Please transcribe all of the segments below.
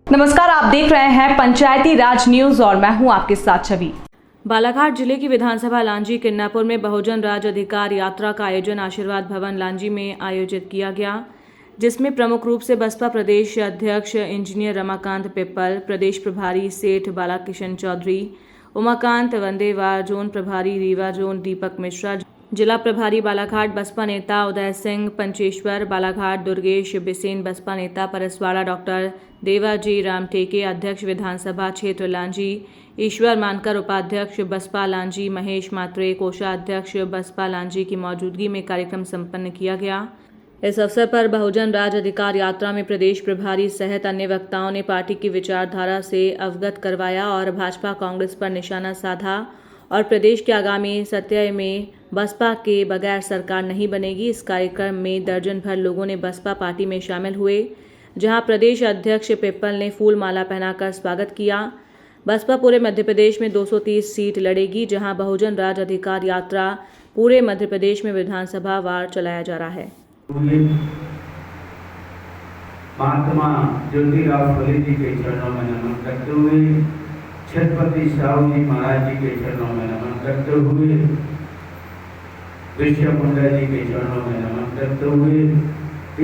नमस्कार, आप देख रहे हैं पंचायती राज न्यूज और मैं हूं आपके साथ छवि। बालाघाट जिले की विधानसभा लांजी किन्नापुर में बहुजन राज अधिकार यात्रा का आयोजन आशीर्वाद भवन लांजी में आयोजित किया गया, जिसमें प्रमुख रूप से बसपा प्रदेश अध्यक्ष इंजीनियर रमाकांत पिप्पल, प्रदेश प्रभारी सेठ बालाकिशन चौधरी, उमाकांत वंदेवार, जोन प्रभारी रीवा जोन दीपक मिश्रा, जिला प्रभारी बालाघाट बसपा नेता उदय सिंह पंचेश्वर, बालाघाट दुर्गेश बिसेन बसपा नेता परसवाड़ा डॉक्टर देवाजी राम टेके, अध्यक्ष विधानसभा क्षेत्र लांजी ईश्वर मानकर, उपाध्यक्ष बसपा लांजी महेश मात्रे, कोषाध्यक्ष बसपा लांजी की मौजूदगी में कार्यक्रम संपन्न किया गया। इस अवसर पर बहुजन राज अधिकार यात्रा में प्रदेश प्रभारी सहित अन्य वक्ताओं ने पार्टी की विचारधारा से अवगत करवाया और भाजपा कांग्रेस पर निशाना साधा और प्रदेश के आगामी सत्र में बसपा के बगैर सरकार नहीं बनेगी। इस कार्यक्रम में दर्जन भर लोगों ने बसपा पार्टी में शामिल हुए, जहां प्रदेश अध्यक्ष पिप्पल ने फूल माला पहनाकर स्वागत किया। बसपा पूरे मध्य प्रदेश में 230 सीट लड़ेगी, जहां बहुजन राज अधिकार यात्रा पूरे मध्य प्रदेश में विधानसभा वार चलाया जा रहा है। महात्मा ज्योतिराव फुले जी के चरणों में नमन करते हुए, छत्रपति साहू जी महाराज जी के चरणों में नमन करते हुए, बिरसा मुंडा जी के चरणों में नमन करते हुए,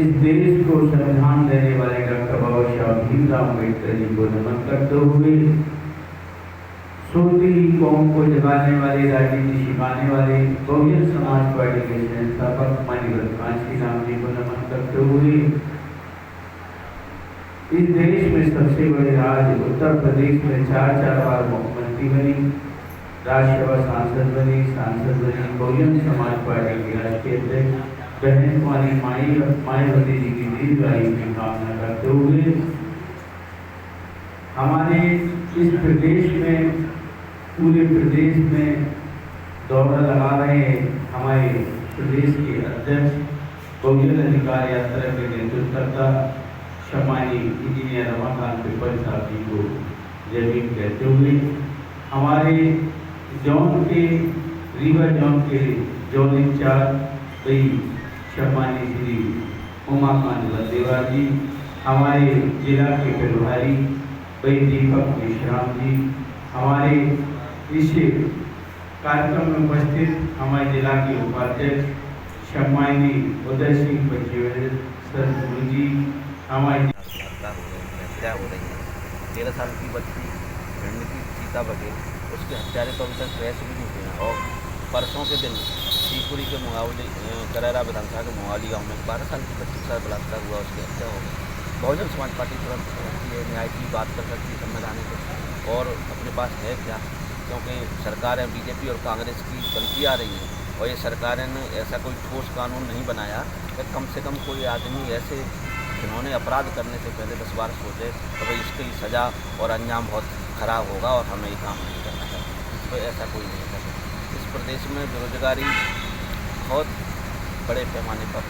इस देश को संविधान देने वाले डॉक्टर बाबा साहब भीमराव अम्बेडकर जी को नमन करते हुए, सोती कौम को जगाने वाले, राजनीति सिखाने वाले बहुजन समाज पार्टी के संस्थापक माननीय कांशीराम जी को नमन करते हुए, इस देश में सबसे बड़े राज्य उत्तर प्रदेश में 4 बार मुख्यमंत्री बनी, राज्यसभा सांसद बनी, बहुजन समाज पार्टी की राष्ट्रीय अध्यक्ष बहन कुमारी मायावती जी की दीर्घायु की कामना करते हुए, हमारे इस प्रदेश में, पूरे प्रदेश में दौरा लगा रहे हमारे प्रदेश के अध्यक्ष बहुजन अधिकार यात्रा के नेतृत्वकर्ता सम्मानीय इंजीनियर रमाकांत पिप्पल साहब जी को जय भीम कहते हुए, हमारे जोन के रीवा जोन के जोन इंचार्ज सम्मानीय श्री उमाकांत वंदेवार जी, हमारे जिला के प्रभारी दीपक मिश्रा जी, हमारे इस कार्यक्रम में उपस्थित हमारे जिला के उपाध्यक्ष सम्मानीय उदय सिंह पंचेश्वर जी, हमारे हत्या हो रही है। 13 साल की बच्ची भिंड की सीता बघेल, उसके हत्यारे को अभी तक ट्रेस भी नहीं हुआ। और परसों के दिन शिवपुरी के मुहावली करेरा विधानसभा के मुहावली गाँव में 12 साल की बच्ची के साथ बलात्कार हुआ, उसकी हत्या हो गई। बहुजन समाज पार्टी तुरंत सकती है, न्याय की बात कर सकती है संवैधानिक, और अपने पास है क्या, क्योंकि सरकारें बीजेपी और कांग्रेस की बनती आ रही हैं और ये सरकारें ने ऐसा कोई ठोस कानून नहीं बनाया कि कम से कम कोई आदमी ऐसे जिन्होंने अपराध करने से पहले 10 बार सोचे तो भाई इसकी सज़ा और अंजाम बहुत ख़राब होगा और हमें ये काम नहीं करना चाहिए। तो ऐसा कोई नहीं करता। इस प्रदेश में बेरोजगारी बहुत बड़े पैमाने पर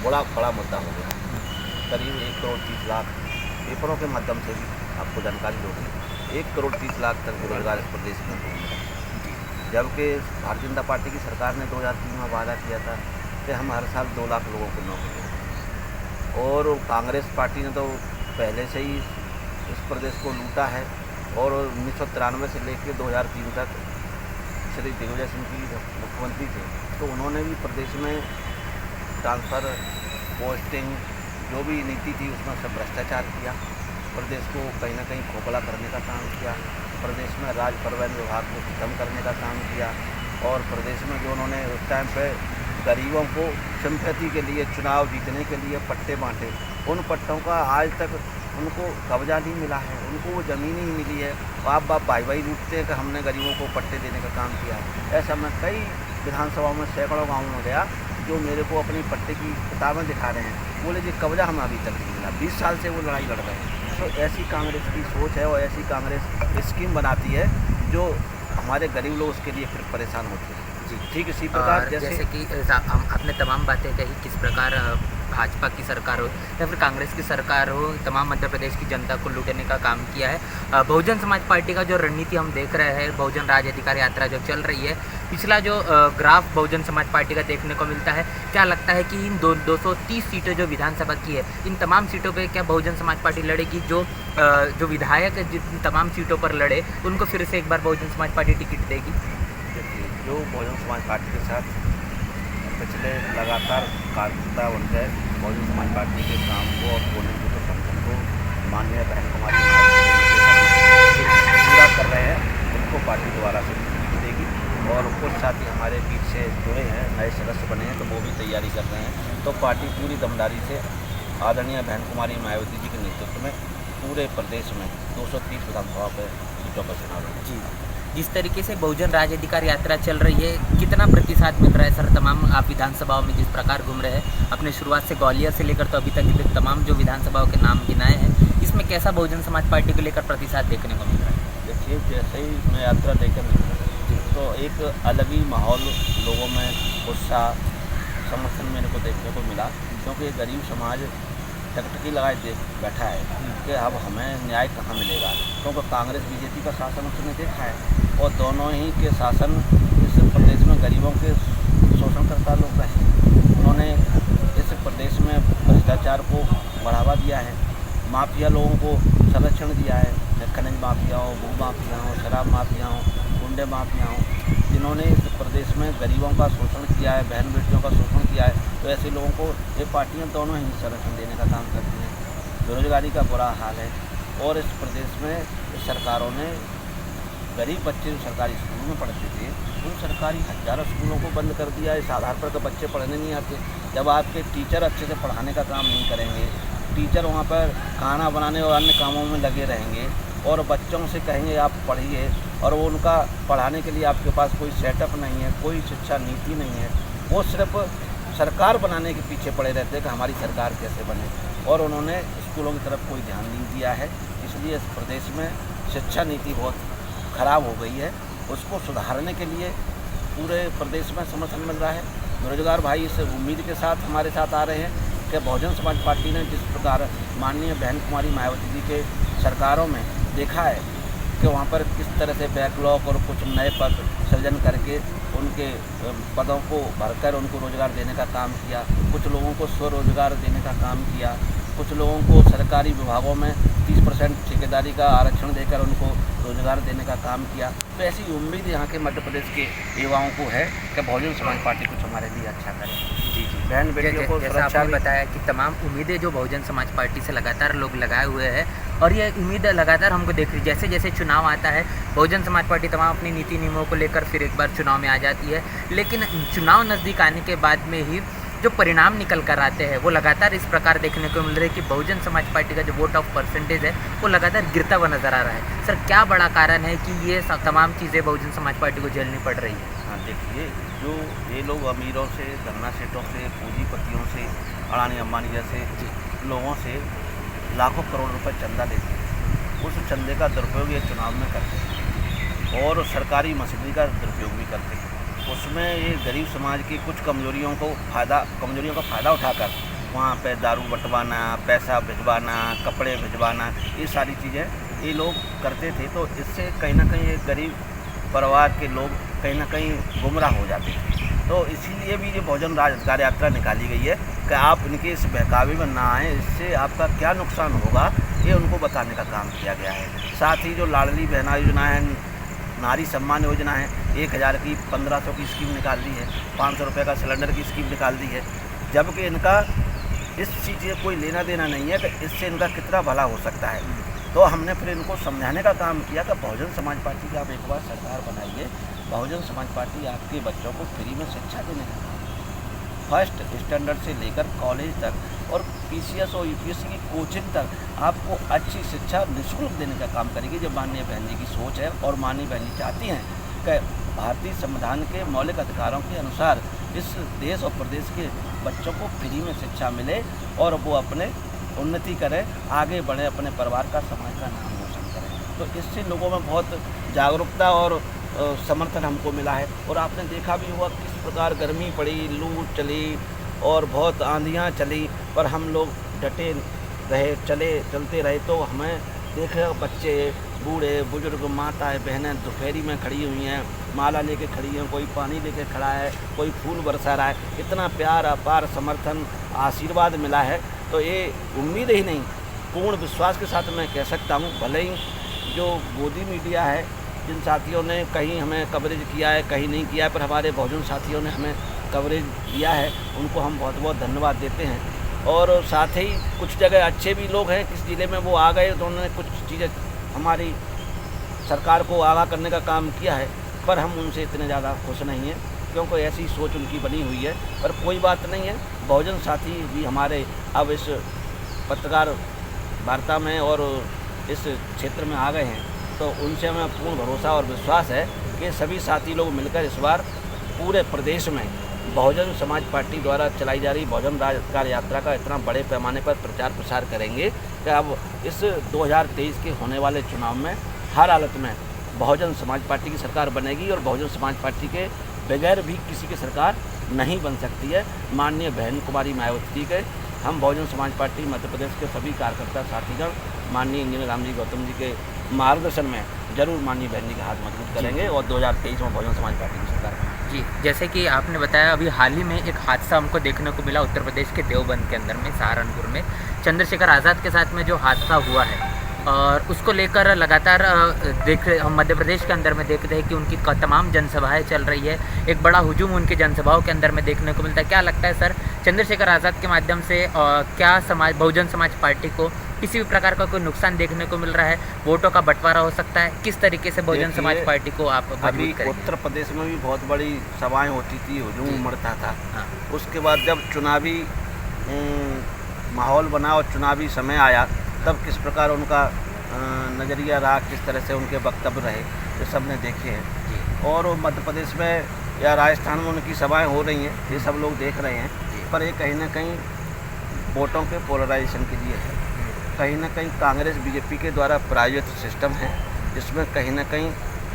बड़ा मुद्दा हो गया। करीब 1 करोड़ 30 लाख, पेपरों के माध्यम से भी आपको जानकारी होगी, 1 करोड़ 30 लाख तक बेरोजगार इस प्रदेश में हो गया। जबकि भारतीय जनता पार्टी की सरकार ने 2003 में वादा किया था कि हम हर साल 2 लाख लोगों को नौकरी देंगे, और कांग्रेस पार्टी ने तो पहले से ही इस प्रदेश को लूटा है। और 1993 से लेकर 2003 तक श्री दिग्विजय सिंह जी मुख्यमंत्री थे, तो उन्होंने भी प्रदेश में ट्रांसफ़र, पोस्टिंग, जो भी नीति थी उसमें सब भ्रष्टाचार किया, प्रदेश को कहीं ना कहीं खोखला करने का काम किया, प्रदेश में राज्य परिवहन विभाग को खत्म करने का काम किया, और प्रदेश में जो उन्होंने उस टाइम पे गरीबों को सिंपैथी के लिए, चुनाव जीतने के लिए पट्टे बांटे, उन पट्टों का आज तक उनको कब्जा नहीं मिला है, उनको वो ज़मीन ही मिली है। आप भाई लूटते हैं कि हमने गरीबों को पट्टे देने का काम किया है। ऐसा मैं कई विधानसभाओं में सैकड़ों गाँव में गया जो मेरे को अपनी पट्टे की किताबें दिखा रहे हैं, बोले जी कब्जा हमें अभी तक नहीं मिला, 20 साल से वो लड़ाई लड़ रहे हैं। तो ऐसी कांग्रेस की सोच है और ऐसी कांग्रेस स्कीम बनाती है जो हमारे गरीब लोग उसके लिए फिर परेशान होते हैं। जी ठीक इसी प्रकार जैसे कि आपने तमाम बातें कही, किस प्रकार भाजपा की सरकार हो या फिर कांग्रेस की सरकार हो, तमाम मध्य प्रदेश की जनता को लूटने का काम किया है। बहुजन समाज पार्टी का जो रणनीति हम देख रहे हैं, बहुजन राज अधिकार यात्रा जो चल रही है, पिछला जो ग्राफ बहुजन समाज पार्टी का देखने को मिलता है, क्या लगता है कि इन 230 सीटें जो विधानसभा की है, इन तमाम सीटों पे क्या बहुजन समाज पार्टी लड़ेगी? जो विधायक जिन तमाम सीटों पर लड़े उनको फिर से एक बार बहुजन समाज पार्टी टिकट देगी? देखिए, जो बहुजन समाज पार्टी के साथ पिछले लगातार कार्यकर्ता उनके बहुजन समाज पार्टी के काम को और बोलने को संगठन को माननीय बहन कुमारी पूरा कर रहे हैं, उनको पार्टी द्वारा से देगी। और कुछ साथी हमारे बीच से जुड़े हैं, नए सदस्य बने हैं, तो वो भी तैयारी कर रहे हैं। तो पार्टी पूरी दमदारी से आदरणीय बहन कुमारी मायावती जी के नेतृत्व में पूरे प्रदेश में 230 विधानसभा पर सीटों पर चुनाव होगा। जी, जिस तरीके से बहुजन राज अधिकार यात्रा चल रही है, कितना प्रतिशत मिल रहा है सर? तमाम आप विधानसभाओं में जिस प्रकार घूम रहे हैं, अपने शुरुआत से ग्वालियर से लेकर तो अभी तक तमाम जो विधानसभाओं के नाम गिनाए हैं, इसमें कैसा बहुजन समाज पार्टी को लेकर प्रतिशत देखने को मिल रहा है? देखिए, जैसे ही मैं यात्रा लेकर निकला तो एक अलग ही माहौल लोगों में उत्साह समर्थन मेरे को देखने को मिला, क्योंकि गरीब समाज टकटकी लगाए देख बैठा है कि अब हमें न्याय कहाँ मिलेगा, क्योंकि कांग्रेस बीजेपी का शासन उसने देखा है और दोनों ही के शासन इस प्रदेश में गरीबों के शोषणकर्ता लोग रहे। उन्होंने इस प्रदेश में भ्रष्टाचार को बढ़ावा दिया है, माफिया लोगों को संरक्षण दिया है, खनिज माफिया हो, भू माफिया हो, शराब माफिया हो, गुंडे माफिया हो, जिन्होंने इस प्रदेश में गरीबों का शोषण किया है, बहन बेटियों का शोषण किया है। तो ऐसे लोगों को ये पार्टियां दोनों ही संरक्षण देने का काम करती हैं। बेरोजगारी का बुरा हाल है और इस प्रदेश में सरकारों ने गरीब बच्चे जो सरकारी स्कूलों में पढ़ते थे, उन सरकारी हजारों स्कूलों को बंद कर दिया। इस आधार पर तो बच्चे पढ़ने नहीं आते। जब आपके टीचर अच्छे से पढ़ाने का काम नहीं करेंगे, टीचर वहाँ पर खाना बनाने और अन्य कामों में लगे रहेंगे और बच्चों से कहेंगे आप पढ़िए, और वो उनका पढ़ाने के लिए आपके पास कोई सेटअप नहीं है, कोई शिक्षा नीति नहीं है, वो सिर्फ सरकार बनाने के पीछे पड़े रहते हैं कि हमारी सरकार कैसे बने, और उन्होंने स्कूलों की तरफ कोई ध्यान नहीं दिया है। इसलिए इस प्रदेश में शिक्षा नीति बहुत ख़राब हो गई है। उसको सुधारने के लिए पूरे प्रदेश में समर्थन मिल रहा है। बेरोजगार भाई इस उम्मीद के साथ हमारे साथ आ रहे हैं कि बहुजन समाज पार्टी ने जिस प्रकार माननीय बहन कुमारी मायावती जी के सरकारों में देखा है कि वहाँ पर किस तरह से बैकलॉग और कुछ नए पद सृजन करके उनके पदों को भरकर उनको रोज़गार देने का काम किया, कुछ लोगों को स्वरोजगार देने का काम किया, कुछ लोगों को सरकारी विभागों में 30% ठेकेदारी का आरक्षण देकर उनको रोजगार देने का काम किया। तो ऐसी उम्मीद यहाँ के मध्य प्रदेश के युवाओं को है कि बहुजन समाज पार्टी कुछ हमारे लिए अच्छा करे। जी जी, बहन बेटियों को जैसा आपने बताया कि तमाम उम्मीदें जो बहुजन समाज पार्टी से लगातार लोग लगाए हुए हैं और ये उम्मीद लगातार हमको देख रही, जैसे जैसे चुनाव आता है बहुजन समाज पार्टी तमाम अपनी नीति नियमों को लेकर फिर एक बार चुनाव में आ जाती है, लेकिन चुनाव नज़दीक आने के बाद में ही जो परिणाम निकल कर आते हैं वो लगातार इस प्रकार देखने को मिल रहा है कि बहुजन समाज पार्टी का जो वोट ऑफ परसेंटेज है वो लगातार गिरता हुआ नजर आ रहा है। सर, क्या बड़ा कारण है कि ये तमाम चीज़ें बहुजन समाज पार्टी को झेलनी पड़ रही है? हाँ, देखिए, जो ये लोग अमीरों से, धन्ना सेठों से, पूंजीपतियों से, अडानी अंबानी जैसे लोगों से लाखों करोड़ रुपए चंदा लेते हैं, उस चंदे का दुरुपयोग ये चुनाव में करते हैं और सरकारी मशीनरी का दुरुपयोग भी करते हैं। उसमें ये गरीब समाज की कुछ कमजोरियों का फ़ायदा उठाकर वहाँ पे दारू बंटवाना, पैसा भिजवाना, कपड़े भिजवाना, ये सारी चीज़ें ये लोग करते थे। तो इससे कहीं ना कहीं ये गरीब परिवार के लोग कहीं ना कहीं गुमराह हो जाते थे। तो इसीलिए भी ये बहुजन राज अधिकार यात्रा निकाली गई है कि आप इनके इस बहकावे में ना आएँ, इससे आपका क्या नुकसान होगा ये उनको बताने का काम किया गया है। साथ ही जो लाडली बहना योजना है, नारी सम्मान योजना है, 1000 की 1500 की स्कीम निकाल दी है, 500 रुपये का सिलेंडर की स्कीम निकाल दी है, जबकि इनका इस चीज़ से कोई लेना देना नहीं है कि इससे इनका कितना भला हो सकता है। तो हमने फिर इनको समझाने का काम किया कि बहुजन समाज पार्टी की आप एक बार सरकार बनाइए, बहुजन समाज पार्टी आपके बच्चों को फ्री में शिक्षा देने का काम, फर्स्ट स्टैंडर्ड से लेकर कॉलेज तक और PCS और UPSC की कोचिंग तक आपको अच्छी शिक्षा निःशुल्क देने का काम करेगी। जब माननीय बहन जी की सोच है और माननीय बहन जी चाहती हैं कि भारतीय संविधान के मौलिक अधिकारों के अनुसार इस देश और प्रदेश के बच्चों को फ्री में शिक्षा मिले और वो अपने उन्नति करें, आगे बढ़े, अपने परिवार का, समाज का नाम रोशन करें। तो इससे लोगों में बहुत जागरूकता और समर्थन हमको मिला है। और आपने देखा भी होगा किस प्रकार गर्मी पड़ी, लू चली, और बहुत आंधियाँ चली, पर हम लोग डटे रहे, चलते रहे। तो हमें देख बच्चे, बूढ़े बुजुर्ग, माताएं, बहनें दोपहरी में खड़ी हुई हैं, माला लेके खड़ी हैं, कोई पानी लेके खड़ा है, कोई फूल बरसा रहा है। इतना प्यार, अपार समर्थन, आशीर्वाद मिला है। तो ये उम्मीद ही नहीं, पूर्ण विश्वास के साथ मैं कह सकता हूँ, भले ही जो गोदी मीडिया है, जिन साथियों ने कहीं हमें कवरेज किया है, कहीं नहीं किया है, पर हमारे बहुजन साथियों ने हमें कवरेज किया है, उनको हम बहुत बहुत धन्यवाद देते हैं। और साथ ही कुछ जगह अच्छे भी लोग हैं, किस ज़िले में वो आ गए तो उन्होंने कुछ चीज़ें हमारी सरकार को आगाह करने का काम किया है, पर हम उनसे इतने ज़्यादा खुश नहीं हैं, क्योंकि ऐसी सोच उनकी बनी हुई है। पर कोई बात नहीं है, बहुजन साथी भी हमारे अब इस पत्रकार वार्ता में और इस क्षेत्र में आ गए हैं, तो उनसे हमें पूर्ण भरोसा और विश्वास है कि सभी साथी लोग मिलकर इस बार पूरे प्रदेश में बहुजन समाज पार्टी द्वारा चलाई जा रही बहुजन राज अधिकार यात्रा का इतना बड़े पैमाने पर प्रचार प्रसार करेंगे कि अब इस 2023 के होने वाले चुनाव में हर हालत में बहुजन समाज पार्टी की सरकार बनेगी, और बहुजन समाज पार्टी के बगैर भी किसी की सरकार नहीं बन सकती है। माननीय बहन कुमारी मायावती के हम बहुजन समाज पार्टी मध्य प्रदेश के सभी कार्यकर्ता साथीगण माननीय इंजीनियर रामजी गौतम जी के मार्गदर्शन में जरूर माननीय बहन जी का हाथ मजबूत करेंगे और 2023 में बहुजन समाज पार्टी की सरकार बनेगी। जी, जैसे कि आपने बताया, अभी हाल ही में एक हादसा हमको देखने को मिला उत्तर प्रदेश के देवबंद के अंदर में, सहारनपुर में चंद्रशेखर आज़ाद के साथ में जो हादसा हुआ है, और उसको लेकर लगातार हम मध्य प्रदेश के अंदर में देखते हैं कि उनकी तमाम जनसभाएं चल रही है, एक बड़ा हुजूम उनकी जनसभाओं के अंदर में देखने को मिलता है। क्या लगता है सर, चंद्रशेखर आज़ाद के माध्यम से क्या बहुजन समाज पार्टी को किसी भी प्रकार का कोई नुकसान देखने को मिल रहा है? वोटों का बंटवारा हो सकता है? किस तरीके से बहुजन समाज पार्टी को आप अभी मजबूत करेंगे? उत्तर प्रदेश में भी बहुत बड़ी सभाएं होती थी, हुजूम उमड़ता था। हाँ। उसके बाद जब चुनावी माहौल बना और चुनावी समय आया, तब किस प्रकार उनका नज़रिया रहा, किस तरह से उनके वक्तव्य रहे, ये सब ने देखे हैं। और मध्य प्रदेश में या राजस्थान में उनकी सभाएं हो रही हैं, ये सब लोग देख रहे हैं, पर ये कहीं ना कहीं वोटों के पोलराइजेशन के लिए है। कहीं ना कहीं कांग्रेस बीजेपी के द्वारा प्रायोजित सिस्टम है, जिसमें कहीं ना कहीं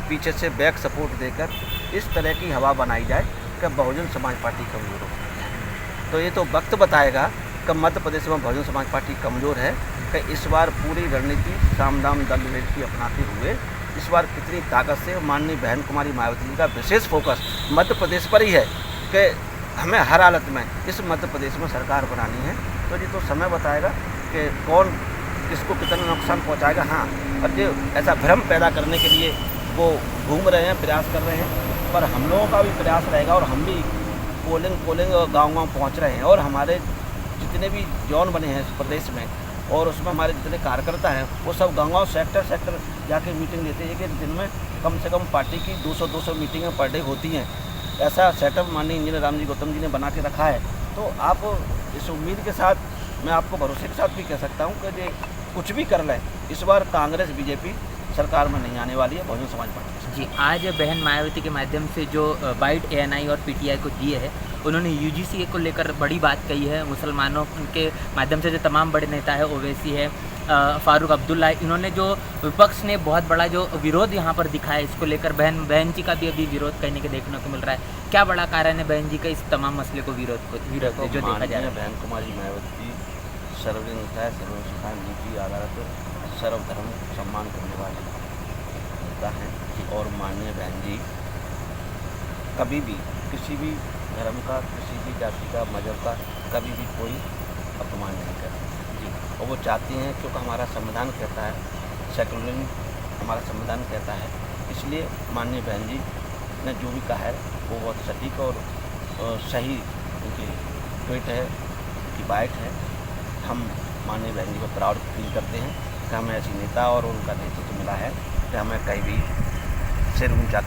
पीछे से बैक सपोर्ट देकर इस तरह की हवा बनाई जाए कि बहुजन समाज पार्टी कमज़ोर हो। तो ये तो वक्त बताएगा कि मध्य प्रदेश में बहुजन समाज पार्टी कमज़ोर है, कि इस बार पूरी रणनीति साम दाम दंड भेद की अपनाते हुए इस बार कितनी ताकत से माननीय बहन कुमारी मायावती जी का विशेष फोकस मध्य प्रदेश पर ही है कि हमें हर हालत में इस मध्य प्रदेश में सरकार बनानी है। तो ये तो समय बताएगा कि कौन किसको कितना नुकसान पहुंचाएगा। हाँ, और जो ऐसा भ्रम पैदा करने के लिए वो घूम रहे हैं, प्रयास कर रहे हैं, पर हम लोगों का भी प्रयास रहेगा और हम भी पोलिंग गाँव पहुँच रहे हैं, और हमारे जितने भी जोन बने हैं इस प्रदेश में, और उसमें हमारे जितने कार्यकर्ता हैं, वो सब गाँव सेक्टर जाके मीटिंग लेते हैं कि दिन में कम से कम पार्टी की 200 मीटिंगें पर डे होती हैं। ऐसा सेटअप माननीय इंजीनियर रामजी गौतम जी ने बना के रखा है। तो आप इस उम्मीद के साथ, मैं आपको भरोसे के साथ भी कह सकता हूँ कि कुछ भी कर लें, इस बार कांग्रेस बीजेपी सरकार में नहीं आने वाली है, बहुजन समाज पार्टी। जी, आज बहन मायावती के माध्यम से जो बाइट ANI और PTI को दिए है, उन्होंने UGC को लेकर बड़ी बात कही है। मुसलमानों के माध्यम से जो तमाम बड़े नेता है, ओवैसी है, फारूक अब्दुल्ला, इन्होंने जो विपक्ष ने बहुत बड़ा जो विरोध यहाँ पर दिखाया, इसको लेकर बहन जी का भी अभी विरोध करने के देखने को मिल रहा है। क्या बड़ा कारण है बहन जी का इस तमाम मसले को विरोध जो देखा जा रहा है? बहन कुमारी मायावती सर्वजन है, सर्वसुखान नीति आधारित सर्वधर्म सम्मान करने वाले नेता हैं, और माननीय बहन जी कभी भी किसी भी धर्म का, किसी भी जाति का, मजहब का कभी भी कोई अपमान नहीं करते जी। और वो चाहती हैं, क्योंकि हमारा संविधान कहता है, सेकुलरिज्म हमारा संविधान कहता है, इसलिए माननीय बहन जी ने जो भी कहा है वो बहुत सटीक और सही उनकी ट्वीट है, उनकी बाइट है। हम माननीय बहन जी को प्राउड फील करते हैं कि हमें ऐसी नेता और उनका नेतृत्व मिला है कि हमें कहीं भी सिर ऊंचा